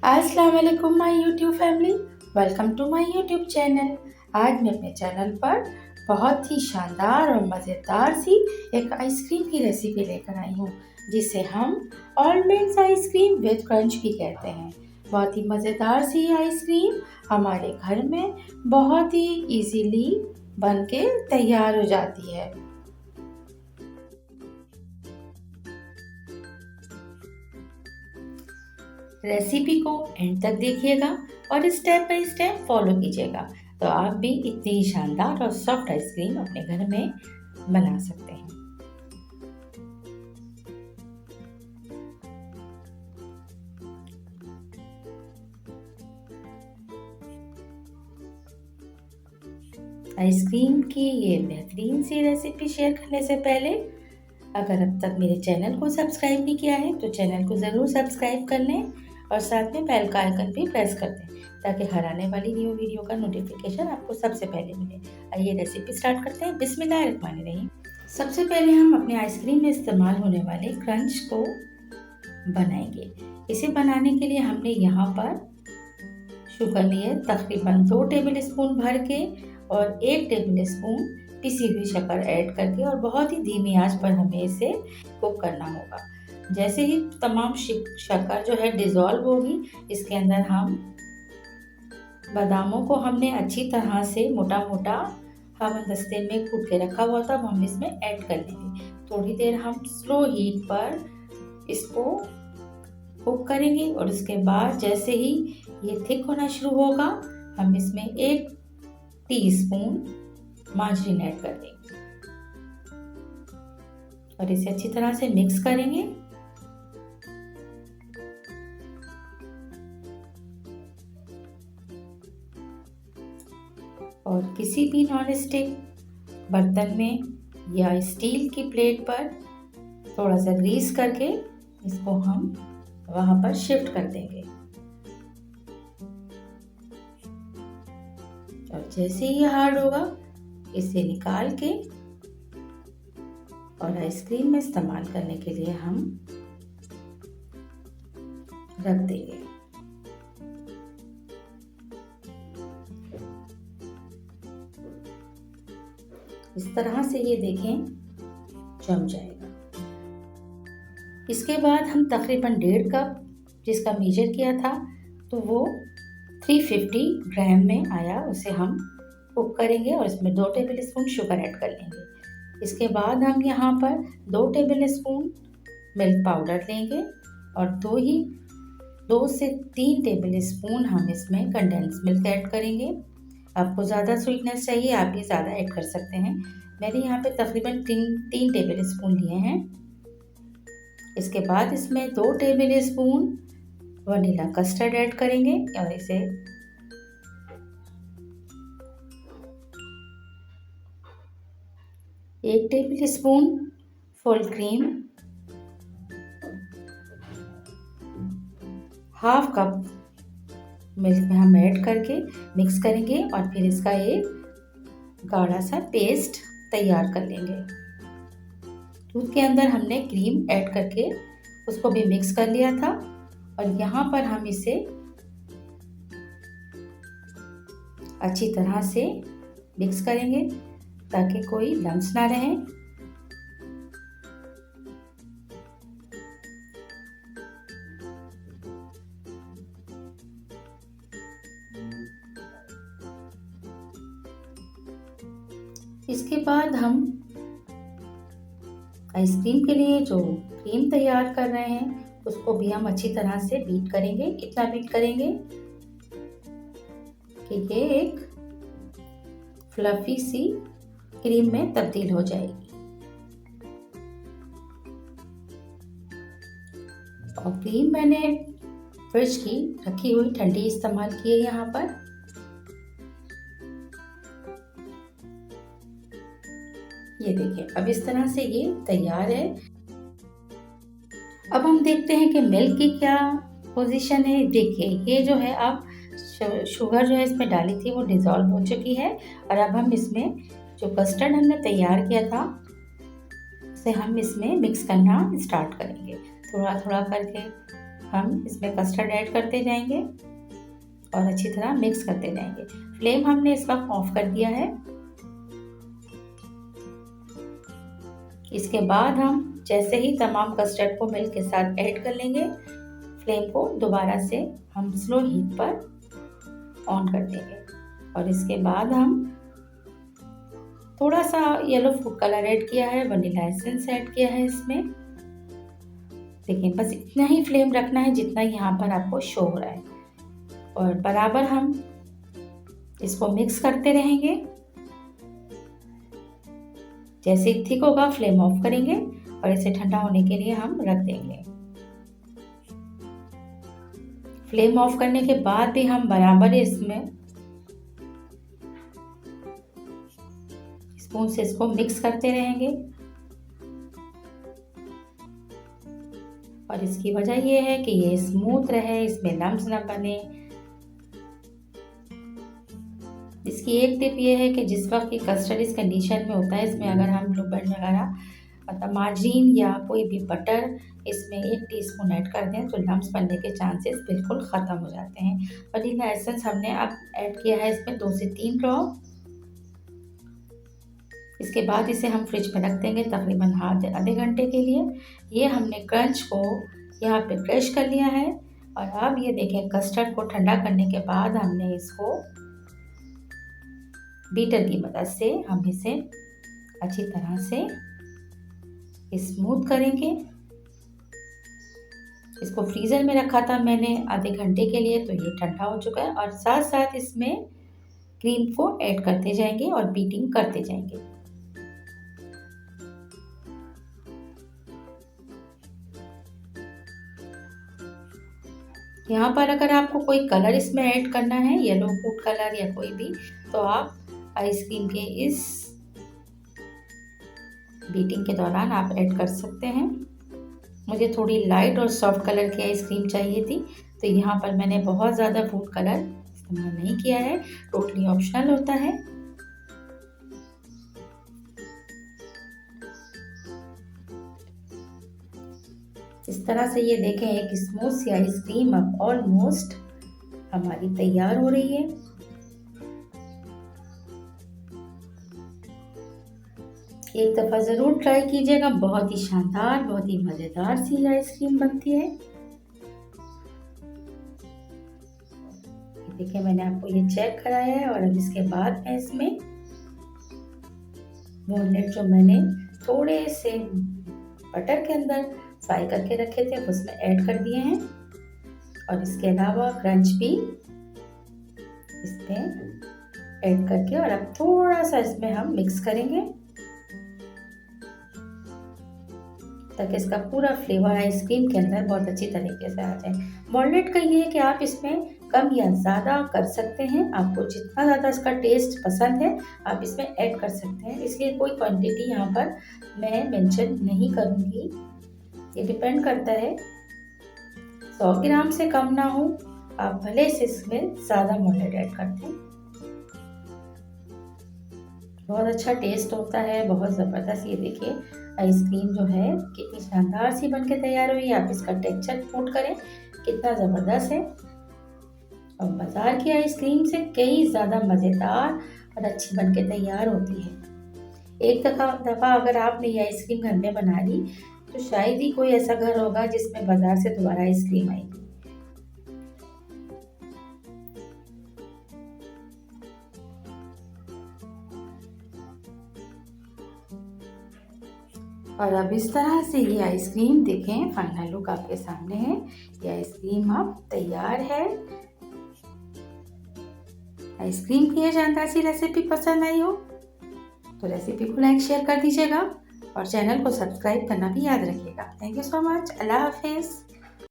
अस्सलाम वालेकुम my YouTube family, welcome to my YouTube channel. आज मैं अपने चैनल पर बहुत ही शानदार और मज़ेदार सी एक आइसक्रीम की रेसिपी लेकर आई हूँ, जिसे हम ऑलमंड्स आइसक्रीम विद क्रंच भी कहते हैं। बहुत ही मज़ेदार सी आइसक्रीम हमारे घर में बहुत ही इजीली बन के तैयार हो जाती है। रेसिपी को एंड तक देखिएगा और स्टेप बाय स्टेप फॉलो कीजिएगा, तो आप भी इतनी शानदार और सॉफ्ट आइसक्रीम अपने घर में बना सकते हैं। आइसक्रीम की ये बेहतरीन सी रेसिपी शेयर करने से पहले अगर अब तक मेरे चैनल को सब्सक्राइब नहीं किया है तो चैनल को ज़रूर सब्सक्राइब कर लें और साथ में बेल का आइकन भी प्रेस कर दें, ताकि हर आने वाली न्यू वीडियो का नोटिफिकेशन आपको सबसे पहले मिले। आइए रेसिपी स्टार्ट करते हैं। बिस्मिल्लाहिर्रहमानिर्रहीम। सबसे पहले हम अपने आइसक्रीम में इस्तेमाल होने वाले क्रंच को बनाएंगे। इसे बनाने के लिए हमने यहाँ पर शुगर लिए तकरीबन 2 टेबल स्पून भर के और 1 टेबल स्पून पिसी हुई शक्कर ऐड करके और बहुत ही धीमी आंच पर हमें इसे कुक करना होगा। जैसे ही तमाम शक्कर जो है डिज़ोल्व होगी, इसके अंदर हम बादामों को हमने अच्छी तरह से मोटा मोटा हमदस्ते में कूट के रखा हुआ था, वो हम इसमें ऐड कर लेंगे। थोड़ी देर हम स्लो हीट पर इसको कुक करेंगे और उसके बाद जैसे ही ये थिक होना शुरू होगा, हम इसमें 1 टीस्पून मार्जरीन ऐड कर देंगे और इसे अच्छी तरह से मिक्स करेंगे। और किसी भी नॉन स्टिक बर्तन में या स्टील की प्लेट पर थोड़ा सा ग्रीस करके इसको हम वहां पर शिफ्ट कर देंगे। और जैसे ही हार्ड होगा, इसे निकाल के और आइसक्रीम में इस्तेमाल करने के लिए हम रख देंगे। इस तरह से ये देखें जम जाएगा। इसके बाद हम तकरीबन 1.5 कप जिसका मेजर किया था, तो वो 350 ग्राम में आया, उसे हम कुक करेंगे और इसमें 2 टेबल स्पून शुगर ऐड कर लेंगे। इसके बाद हम यहाँ पर 2 टेबल स्पून मिल्क पाउडर लेंगे और 2 से 3 टेबल स्पून हम इसमें कंडेंस मिल्क ऐड करेंगे। आपको ज़्यादा स्वीटनेस चाहिए, आप भी ज़्यादा ऐड कर सकते हैं। मैंने यहाँ पे तकरीबन 3 टेबल स्पून लिए हैं। इसके बाद इसमें 2 table spoon vanilla custard add करेंगे और इसे एक table spoon full cream, 1/2 cup milk में हम ऐड करके मिक्स करेंगे और फिर इसका एक गाढ़ा सा पेस्ट तैयार कर लेंगे। दूध के अंदर हमने क्रीम ऐड करके उसको भी मिक्स कर लिया था और यहाँ पर हम इसे अच्छी तरह से मिक्स करेंगे ताकि कोई लम्स ना रहे। इसके बाद हम आइसक्रीम के लिए जो क्रीम तैयार कर रहे हैं उसको भी हम अच्छी तरह से बीट करेंगे। इतना बीट करेंगे कि ये एक फ्लफी सी क्रीम में तब्दील हो जाएगी। और क्रीम मैंने फ्रिज की रखी हुई ठंडी इस्तेमाल की है यहाँ पर। ये देखिए, अब इस तरह से ये तैयार है। अब हम देखते हैं कि मिल्क की क्या पोजीशन है। देखिए, ये जो है अब शुगर जो है इसमें डाली थी वो डिज़ोल्व हो चुकी है और अब हम इसमें जो कस्टर्ड हमने तैयार किया था उसे हम इसमें मिक्स करना स्टार्ट करेंगे। थोड़ा थोड़ा करके हम इसमें कस्टर्ड ऐड करते जाएंगे और अच्छी तरह मिक्स करते जाएंगे। फ्लेम हमने इस वक्त ऑफ कर दिया है। इसके बाद हम जैसे ही तमाम कस्टर्ड को मिल्क के साथ ऐड कर लेंगे, फ्लेम को दोबारा से हम स्लो हीट पर ऑन कर देंगे और इसके बाद हम थोड़ा सा येलो फूड कलर ऐड किया है, वनीला एसेंस ऐड किया है इसमें। देखिए बस इतना ही फ्लेम रखना है जितना यहाँ पर आपको शो हो रहा है और बराबर हम इसको मिक्स करते रहेंगे। जैसे ही थिक होगा फ्लेम ऑफ करेंगे और इसे ठंडा होने के लिए हम रख देंगे। फ्लेम ऑफ करने के बाद भी हम बराबर इसमें स्पून से इसको मिक्स करते रहेंगे और इसकी वजह ये है कि ये स्मूथ रहे, इसमें लम्स ना बने। इसकी एक टिप ये है कि जिस वक्त की कस्टर्ड इस कंडीशन में होता है, इसमें अगर हम ब्लू बैंड वगैरह मतलब मार्जिन या कोई भी बटर इसमें 1 टीस्पून ऐड कर दें तो लम्स बनने के चांसेस बिल्कुल ख़त्म हो जाते हैं। वनीला एसेंस हमने अब ऐड किया है इसमें 2 से 3 ड्रॉप। इसके बाद इसे हम फ्रिज में रख देंगे तकरीबन आधे घंटे के लिए। ये हमने क्रंच को यहाँ पे क्रश कर लिया है और अब ये देखें कस्टर्ड को ठंडा करने के बाद हमने इसको बीटर की मदद से हम इसे अच्छी तरह से स्मूथ करेंगे। इसको फ्रीज़र में रखा था मैंने आधे घंटे के लिए, तो ये ठंडा हो चुका है और साथ साथ इसमें क्रीम को ऐड करते जाएंगे और बीटिंग करते जाएंगे। यहाँ पर अगर आपको कोई कलर इसमें ऐड करना है, येलो फूड कलर या कोई भी, तो आप आइसक्रीम के इस बीटिंग के दौरान आप ऐड कर सकते हैं। मुझे थोड़ी लाइट और सॉफ्ट कलर की आइसक्रीम चाहिए थी, तो यहाँ पर मैंने बहुत ज़्यादा फूड कलर इस्तेमाल नहीं किया है, टोटली ऑप्शनल होता है। इस तरह से ये देखें एक स्मूथ सी आइसक्रीम अब ऑलमोस्ट हमारी तैयार हो रही है। एक दफ़ा ज़रूर ट्राई कीजिएगा, बहुत ही शानदार, बहुत ही मज़ेदार सी आइसक्रीम बनती है। देखिए मैंने आपको ये चेक कराया है और अब इसके बाद मैं इसमें वॉलनट जो मैंने थोड़े से बटर के अंदर फ्राई करके रखे थे उसमें ऐड कर दिए हैं और इसके अलावा क्रंच भी इसमें ऐड करके और अब थोड़ा सा इसमें हम मिक्स करेंगे ताकि इसका पूरा फ्लेवर आइसक्रीम के अंदर बहुत अच्छी तरीके से आ जाए। वॉलनट का ये है कि आप इसमें कम या ज़्यादा कर सकते हैं, आपको जितना ज़्यादा इसका टेस्ट पसंद है आप इसमें ऐड कर सकते हैं, इसलिए कोई क्वांटिटी यहाँ पर मैं मेंशन नहीं करूँगी। ये डिपेंड करता है, 100 ग्राम से कम ना हो, आप भले से इसमें ज़्यादा वॉलनट ऐड करते हैं। बहुत अच्छा टेस्ट होता है, बहुत ज़बरदस्त। ये देखिए आइसक्रीम जो है कितनी शानदार सी बनके तैयार हुई है। आप इसका टेक्सचर नोट करें कितना ज़बरदस्त है और बाज़ार की आइसक्रीम से कई ज़्यादा मज़ेदार और अच्छी बनके तैयार होती है। एक दफ़ा अगर आपने ये आइसक्रीम घर में बना ली तो शायद ही कोई ऐसा घर होगा जिसमें बाज़ार से दोबारा आइसक्रीम आएगी। और अब इस तरह से ये आइसक्रीम देखें, फाइनल लुक आपके सामने है। ये आइसक्रीम अब तैयार है। आइसक्रीम की ये शानदार सी रेसिपी पसंद आई हो तो रेसिपी को लाइक शेयर कर दीजिएगा और चैनल को सब्सक्राइब करना भी याद रखिएगा। Thank you so much. अल्लाह हाफिज़।